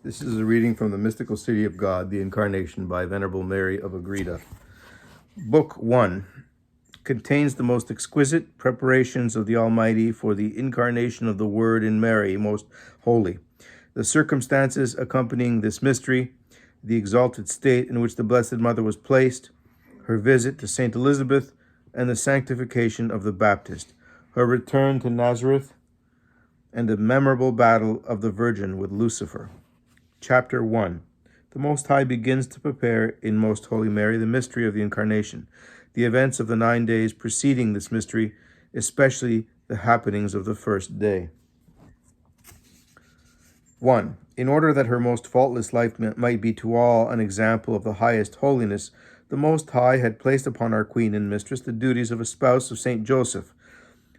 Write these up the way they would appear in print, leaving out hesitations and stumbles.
This is a reading from the Mystical City of God, the Incarnation, by Venerable Mary of Agreda. Book 1 contains the most exquisite preparations of the Almighty for the incarnation of the Word in Mary, most holy. The circumstances accompanying this mystery, the exalted state in which the Blessed Mother was placed, her visit to Saint Elizabeth, and the sanctification of the Baptist, her return to Nazareth, and the memorable battle of the Virgin with Lucifer. Chapter 1. The Most High begins to prepare in Most Holy Mary the mystery of the Incarnation, the events of the 9 days preceding this mystery, especially the happenings of the first day. 1. In order that her most faultless life might be to all an example of the highest holiness, the Most High had placed upon our Queen and Mistress the duties of a spouse of Saint Joseph,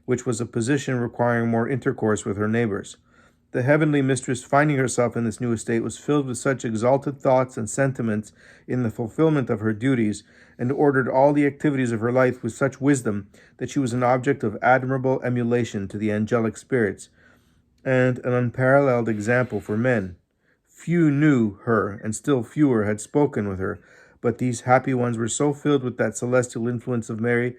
which was a position requiring more intercourse with her neighbors. The heavenly mistress, finding herself in this new estate, was filled with such exalted thoughts and sentiments in the fulfillment of her duties, and ordered all the activities of her life with such wisdom, that she was an object of admirable emulation to the angelic spirits, and an unparalleled example for men. Few knew her, and still fewer had spoken with her, but these happy ones were so filled with that celestial influence of Mary,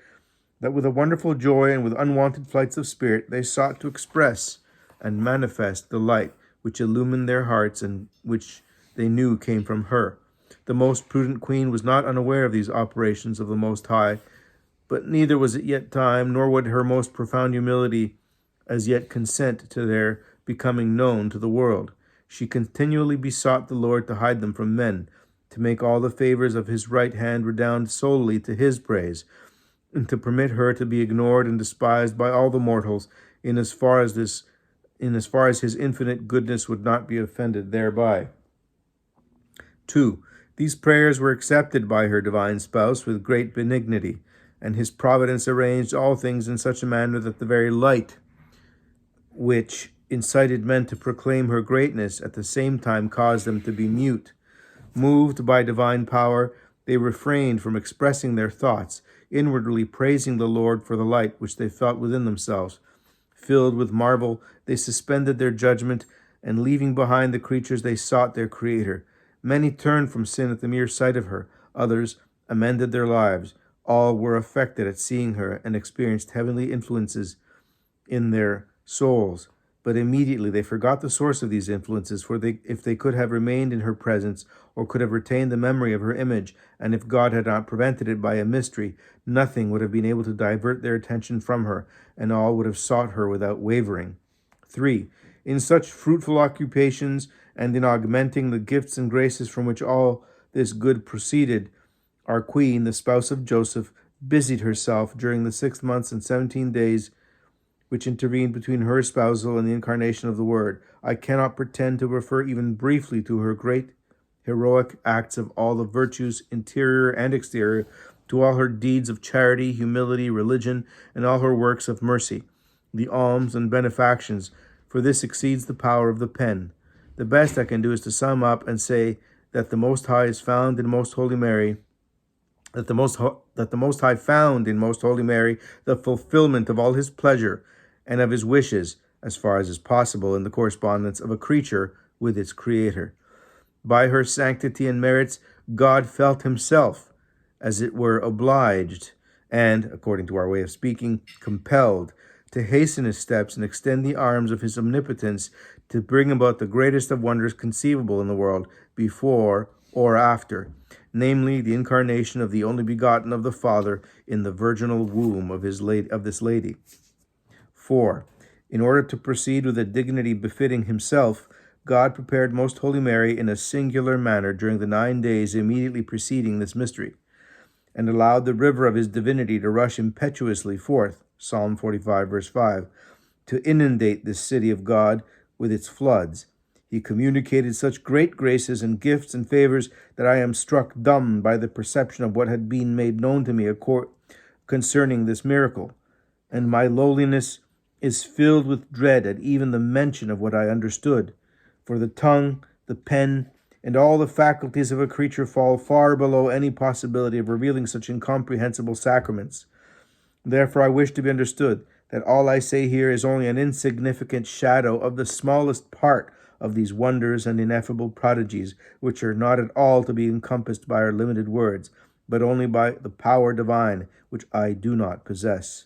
that with a wonderful joy and with unwonted flights of spirit, they sought to express and manifest the light which illumined their hearts and which they knew came from her. The most prudent queen was not unaware of these operations of the Most High, but neither was it yet time, nor would her most profound humility as yet consent to their becoming known to the world. She continually besought the Lord to hide them from men, to make all the favors of his right hand redound solely to his praise, and to permit her to be ignored and despised by all the mortals, in as far as his infinite goodness would not be offended thereby. 2. These prayers were accepted by her divine spouse with great benignity, and his providence arranged all things in such a manner that the very light which incited men to proclaim her greatness at the same time caused them to be mute. Moved by divine power, they refrained from expressing their thoughts, inwardly praising the Lord for the light which they felt within themselves. Filled with marvel, they suspended their judgment, and leaving behind the creatures, they sought their Creator. Many turned from sin at the mere sight of her. Others amended their lives. All were affected at seeing her and experienced heavenly influences in their souls. But immediately they forgot the source of these influences, for if they could have remained in her presence, or could have retained the memory of her image, and if God had not prevented it by a mystery, nothing would have been able to divert their attention from her, and all would have sought her without wavering. 3. In such fruitful occupations, and in augmenting the gifts and graces from which all this good proceeded, our Queen, the spouse of Joseph, busied herself during the 6 months and 17 days which intervened between her espousal and the incarnation of the Word. I cannot pretend to refer even briefly to her great heroic acts of all the virtues, interior and exterior, to all her deeds of charity, humility, religion, and all her works of mercy, the alms and benefactions, for this exceeds the power of the pen. The best I can do is to sum up and say that the Most High is found in Most Holy Mary, that the Most High found in Most Holy Mary the fulfillment of all his pleasure and of his wishes, as far as is possible in the correspondence of a creature with its Creator. By her sanctity and merits, God felt himself, as it were, obliged, and, according to our way of speaking, compelled, to hasten his steps and extend the arms of his omnipotence to bring about the greatest of wonders conceivable in the world, before or after, namely the incarnation of the only begotten of the Father in the virginal womb of this lady. 4. In order to proceed with a dignity befitting himself, God prepared Most Holy Mary in a singular manner during the 9 days immediately preceding this mystery, and allowed the river of his divinity to rush impetuously forth, Psalm 45, verse 5, to inundate this city of God with its floods. He communicated such great graces and gifts and favors that I am struck dumb by the perception of what had been made known to me concerning this miracle, and my lowliness is filled with dread at even the mention of what I understood. For the tongue, the pen, and all the faculties of a creature fall far below any possibility of revealing such incomprehensible sacraments. Therefore I wish to be understood that all I say here is only an insignificant shadow of the smallest part of these wonders and ineffable prodigies, which are not at all to be encompassed by our limited words, but only by the power divine, which I do not possess.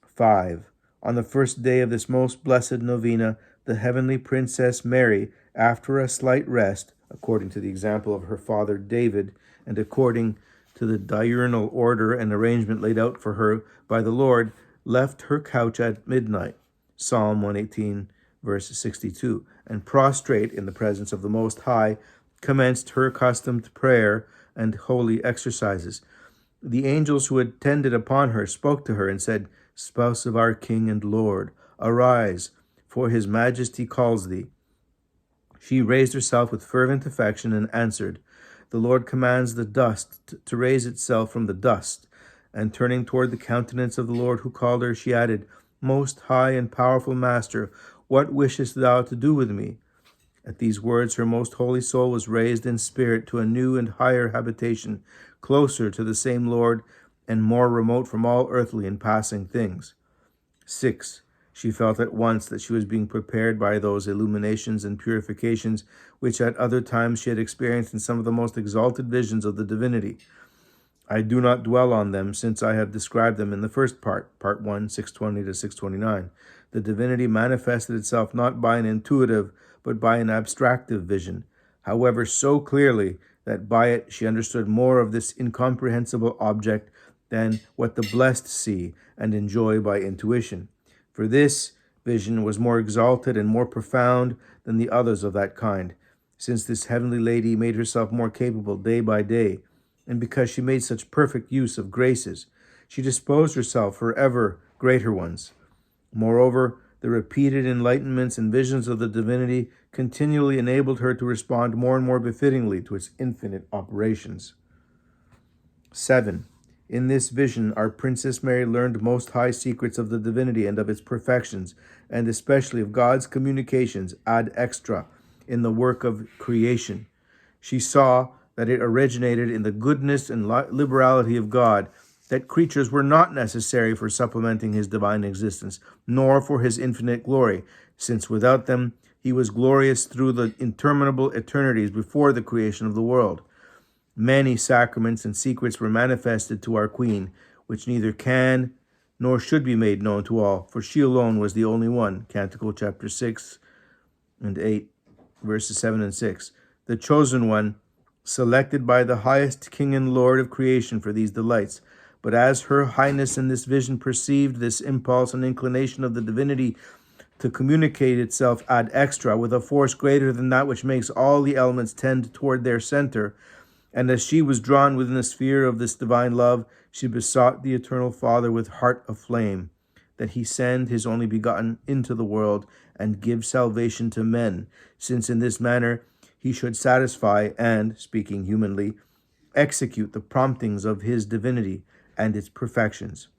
5. On the first day of this most blessed novena, the heavenly Princess Mary, after a slight rest, according to the example of her father David, and according to the diurnal order and arrangement laid out for her by the Lord, left her couch at midnight, Psalm 118, verse 62, and prostrate in the presence of the Most High, commenced her accustomed prayer and holy exercises. The angels who attended upon her spoke to her and said, Spouse of our King and Lord, arise, for his majesty calls thee. She raised herself with fervent affection and answered, The Lord commands the dust to raise itself from the dust. And turning toward the countenance of the Lord who called her, she added, Most high and powerful Master, what wishest thou to do with me? At these words her most holy soul was raised in spirit to a new and higher habitation, closer to the same Lord and more remote from all earthly and passing things. 6. She felt at once that she was being prepared by those illuminations and purifications which at other times she had experienced in some of the most exalted visions of the divinity. I do not dwell on them, since I have described them in the first part, Part 1, 620 to 629. The divinity manifested itself not by an intuitive, but by an abstractive vision, however so clearly that by it she understood more of this incomprehensible object than what the blessed see and enjoy by intuition. For this vision was more exalted and more profound than the others of that kind, since this heavenly lady made herself more capable day by day, and because she made such perfect use of graces, she disposed herself for ever greater ones. Moreover, the repeated enlightenments and visions of the divinity continually enabled her to respond more and more befittingly to its infinite operations. 7. In this vision, our Princess Mary learned most high secrets of the divinity and of its perfections, and especially of God's communications ad extra in the work of creation. She saw that it originated in the goodness and liberality of God, that creatures were not necessary for supplementing his divine existence, nor for his infinite glory, since without them he was glorious through the interminable eternities before the creation of the world. Many sacraments and secrets were manifested to our Queen, which neither can nor should be made known to all, for she alone was the only one. Canticle chapter 6 and 8, verses 7 and 6. The chosen one, selected by the highest King and Lord of creation for these delights. But as her highness in this vision perceived this impulse and inclination of the divinity to communicate itself ad extra with a force greater than that which makes all the elements tend toward their center, and as she was drawn within the sphere of this divine love, she besought the Eternal Father with heart aflame, that he send his only begotten into the world and give salvation to men, since in this manner he should satisfy and, speaking humanly, execute the promptings of his divinity and its perfections.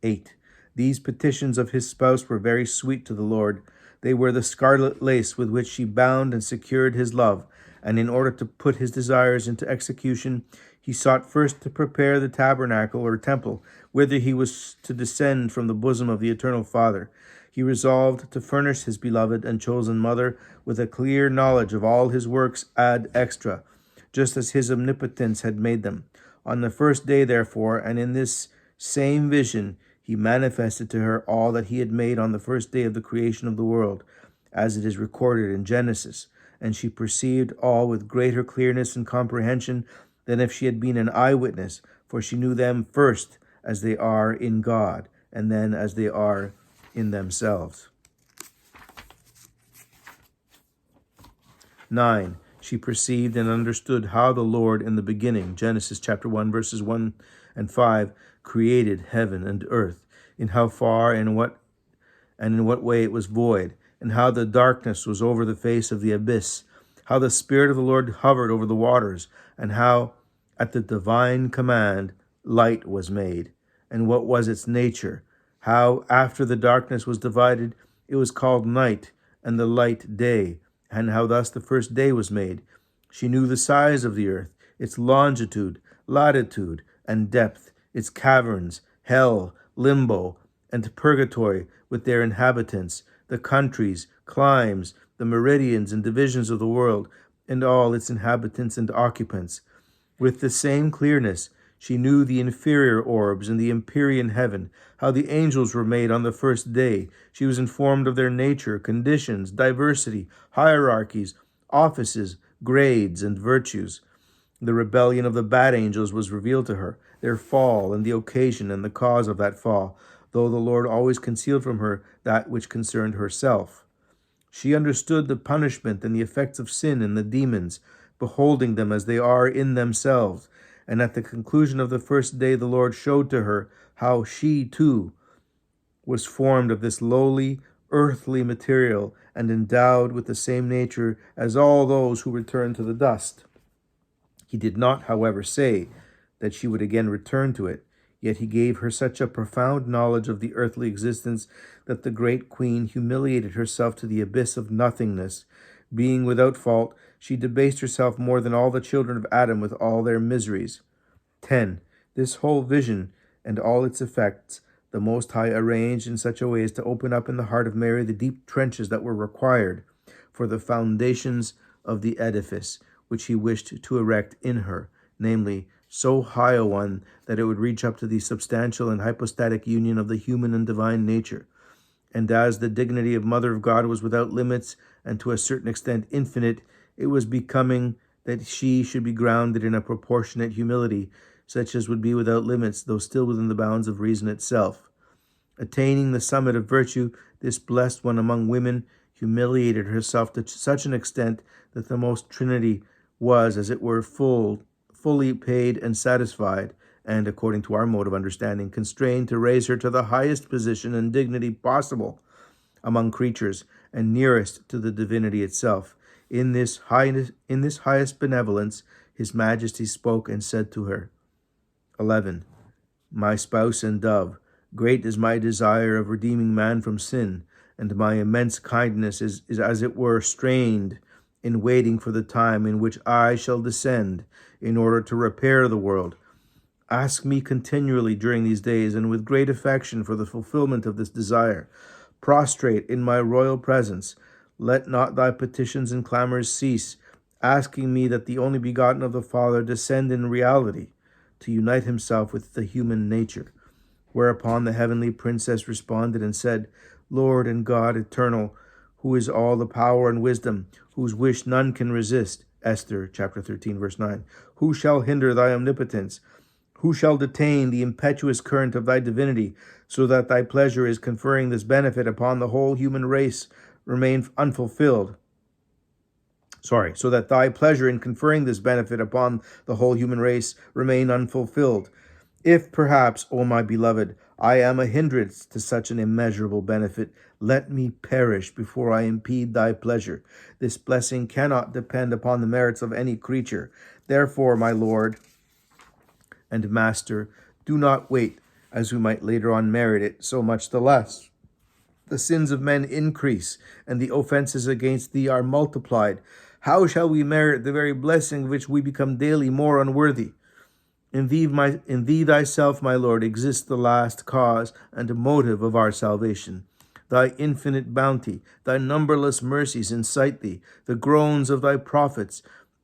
8. These petitions of his spouse were very sweet to the Lord. They were the scarlet lace with which she bound and secured his love, and in order to put his desires into execution, he sought first to prepare the tabernacle or temple, whither he was to descend from the bosom of the Eternal Father. He resolved to furnish his beloved and chosen mother with a clear knowledge of all his works ad extra, just as his omnipotence had made them. On the first day, therefore, and in this same vision, he manifested to her all that he had made on the first day of the creation of the world, as it is recorded in Genesis, and she perceived all with greater clearness and comprehension than if she had been an eyewitness, for she knew them first as they are in God, and then as they are in themselves. 9. She perceived and understood how the Lord in the beginning, Genesis chapter 1, verses 1 and 5, created heaven and earth, in how far and in what way it was void, and how the darkness was over the face of the abyss, how the Spirit of the Lord hovered over the waters, and how, at the divine command, light was made, and what was its nature, how, after the darkness was divided, it was called night, and the light day, and how thus the first day was made. She knew the size of the earth, its longitude, latitude, and depth, its caverns, hell, limbo, and purgatory with their inhabitants, the countries, climes, the meridians and divisions of the world, and all its inhabitants and occupants. With the same clearness, she knew the inferior orbs in the empyrean heaven, how the angels were made on the first day. She was informed of their nature, conditions, diversity, hierarchies, offices, grades, and virtues. The rebellion of the bad angels was revealed to her, their fall, and the occasion and the cause of that fall, though the Lord always concealed from her that which concerned herself. She understood the punishment and the effects of sin in the demons, beholding them as they are in themselves. And at the conclusion of the first day, the Lord showed to her how she, too, was formed of this lowly, earthly material and endowed with the same nature as all those who return to the dust. He did not, however, say that she would again return to it, yet he gave her such a profound knowledge of the earthly existence that the great queen humiliated herself to the abyss of nothingness. Being without fault, she debased herself more than all the children of Adam with all their miseries. 10. This whole vision and all its effects the Most High arranged in such a way as to open up in the heart of Mary the deep trenches that were required for the foundations of the edifice which he wished to erect in her, namely, so high a one that it would reach up to the substantial and hypostatic union of the human and divine nature. And as the dignity of Mother of God was without limits and to a certain extent infinite, it was becoming that she should be grounded in a proportionate humility, such as would be without limits, though still within the bounds of reason itself. Attaining the summit of virtue, this blessed one among women humiliated herself to such an extent that the most Trinity was, as it were, fully paid and satisfied, and, according to our mode of understanding, constrained to raise her to the highest position and dignity possible among creatures, and nearest to the divinity itself. In this highest benevolence, His Majesty spoke and said to her, 11. My spouse and dove, great is my desire of redeeming man from sin, and my immense kindness is as it were strained in waiting for the time in which I shall descend in order to repair the world. Ask me continually during these days, and with great affection, for the fulfillment of this desire. Prostrate in my royal presence, let not thy petitions and clamors cease, asking me that the only begotten of the Father descend in reality to unite himself with the human nature. Whereupon the heavenly princess responded and said, Lord and God eternal, who is all the power and wisdom, whose wish none can resist, Esther chapter 13, verse 9, who shall hinder thy omnipotence? Who shall detain the impetuous current of thy divinity, so that thy pleasure is conferring this benefit upon the whole human race remain unfulfilled? So that thy pleasure in conferring this benefit upon the whole human race remain unfulfilled. If perhaps, O my beloved, I am a hindrance to such an immeasurable benefit, let me perish before I impede thy pleasure. This blessing cannot depend upon the merits of any creature. Therefore, my Lord and Master, do not wait, as we might later on merit it, so much the less. The sins of men increase, and the offenses against thee are multiplied. How shall we merit the very blessing which we become daily more unworthy? In thee thyself, my Lord, exists the last cause and motive of our salvation. Thy infinite bounty, thy numberless mercies incite thee. The groans of thy prophets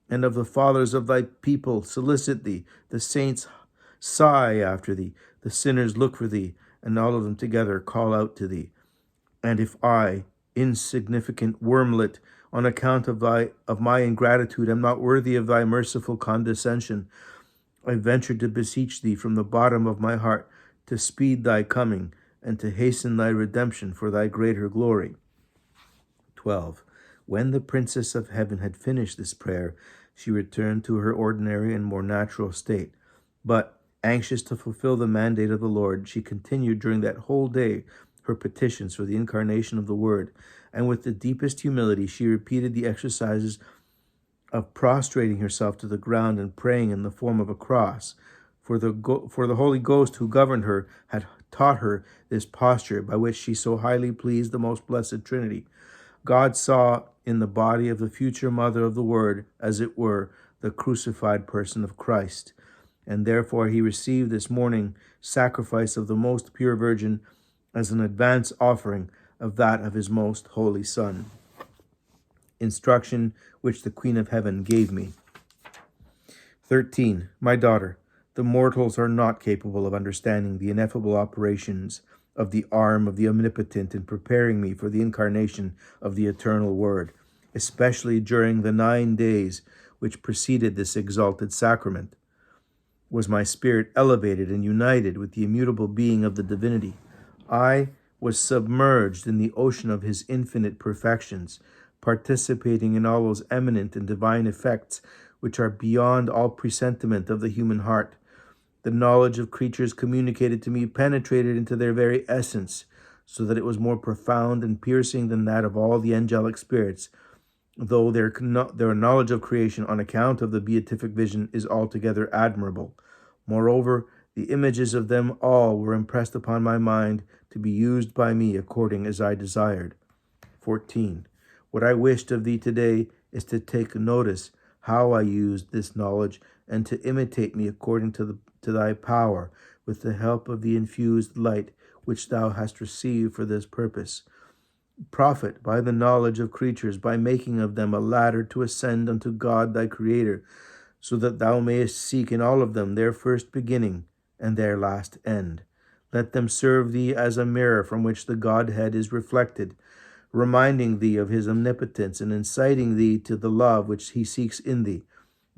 and of the fathers of thy people solicit thee. The saints sigh after thee. The sinners look for thee, and all of them together call out to thee. And if I, insignificant wormlet, on account of my ingratitude, am not worthy of thy merciful condescension, I venture to beseech thee from the bottom of my heart to speed thy coming and to hasten thy redemption for thy greater glory. 12. When the Princess of Heaven had finished this prayer, she returned to her ordinary and more natural state. But, anxious to fulfill the mandate of the Lord, she continued during that whole day her petitions for the incarnation of the Word, and with the deepest humility she repeated the exercises of prostrating herself to the ground and praying in the form of a cross. For the Holy Ghost who governed her had taught her this posture by which she so highly pleased the most blessed Trinity. God saw in the body of the future Mother of the Word, as it were, the crucified person of Christ, and therefore he received this morning sacrifice of the most pure Virgin as an advance offering of that of his most holy Son. instruction which the Queen of Heaven gave me. 13. My daughter, the mortals are not capable of understanding the ineffable operations of the arm of the Omnipotent in preparing me for the incarnation of the eternal Word, especially during the 9 days which preceded this exalted sacrament. Was my spirit elevated and united with the immutable being of the divinity. I was submerged in the ocean of his infinite perfections, participating in all those eminent and divine effects which are beyond all presentiment of the human heart. The knowledge of creatures communicated to me penetrated into their very essence, so that it was more profound and piercing than that of all the angelic spirits, though their knowledge of creation on account of the beatific vision is altogether admirable. Moreover, the images of them all were impressed upon my mind to be used by me according as I desired. 14. What I wished of thee today is to take notice how I used this knowledge, and to imitate me according to thy power, with the help of the infused light which thou hast received for this purpose. Profit by the knowledge of creatures, by making of them a ladder to ascend unto God thy Creator, so that thou mayest seek in all of them their first beginning and their last end. Let them serve thee as a mirror from which the Godhead is reflected, reminding thee of his omnipotence and inciting thee to the love which he seeks in thee.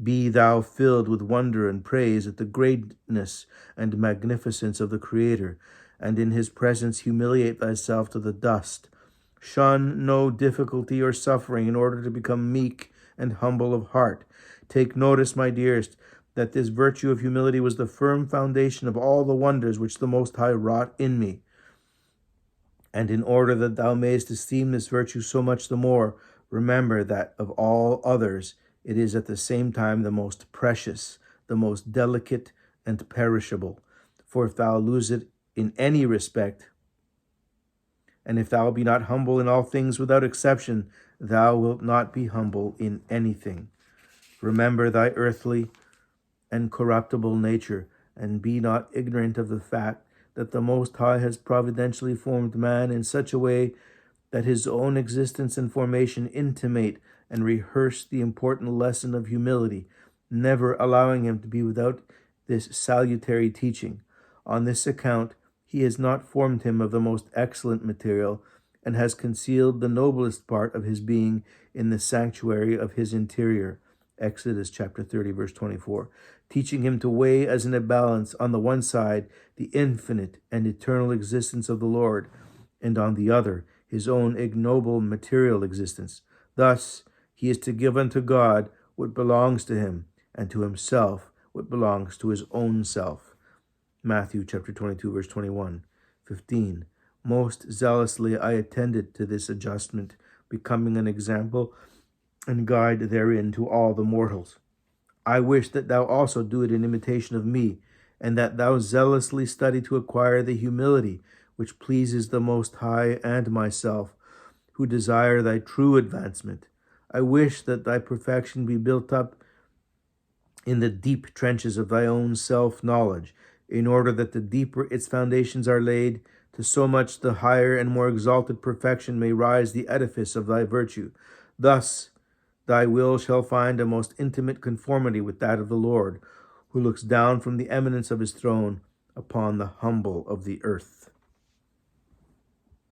Be thou filled with wonder and praise at the greatness and magnificence of the Creator, and in his presence humiliate thyself to the dust. Shun no difficulty or suffering in order to become meek and humble of heart. Take notice, my dearest, that this virtue of humility was the firm foundation of all the wonders which the Most High wrought in me. And in order that thou mayest esteem this virtue so much the more, remember that of all others it is at the same time the most precious, the most delicate and perishable. For if thou lose it in any respect, and if thou be not humble in all things without exception, thou wilt not be humble in anything. Remember thy earthly and corruptible nature, and be not ignorant of the fact that the Most High has providentially formed man in such a way that his own existence and formation intimate and rehearse the important lesson of humility, never allowing him to be without this salutary teaching. On this account, he has not formed him of the most excellent material, and has concealed the noblest part of his being in the sanctuary of his interior. Exodus chapter 30, verse 24. Teaching him to weigh as in a balance on the one side the infinite and eternal existence of the Lord, and on the other his own ignoble material existence. Thus he is to give unto God what belongs to him, and to himself what belongs to his own self. Matthew chapter 22, verse 21. 15. Most zealously I attended to this adjustment, becoming an example and guide therein to all the mortals. I wish that thou also do it in imitation of me, and that thou zealously study to acquire the humility which pleases the Most High and myself, who desire thy true advancement. I wish that thy perfection be built up in the deep trenches of thy own self-knowledge, in order that the deeper its foundations are laid, to so much the higher and more exalted perfection may rise the edifice of thy virtue. Thus thy will shall find a most intimate conformity with that of the Lord, who looks down from the eminence of his throne upon the humble of the earth.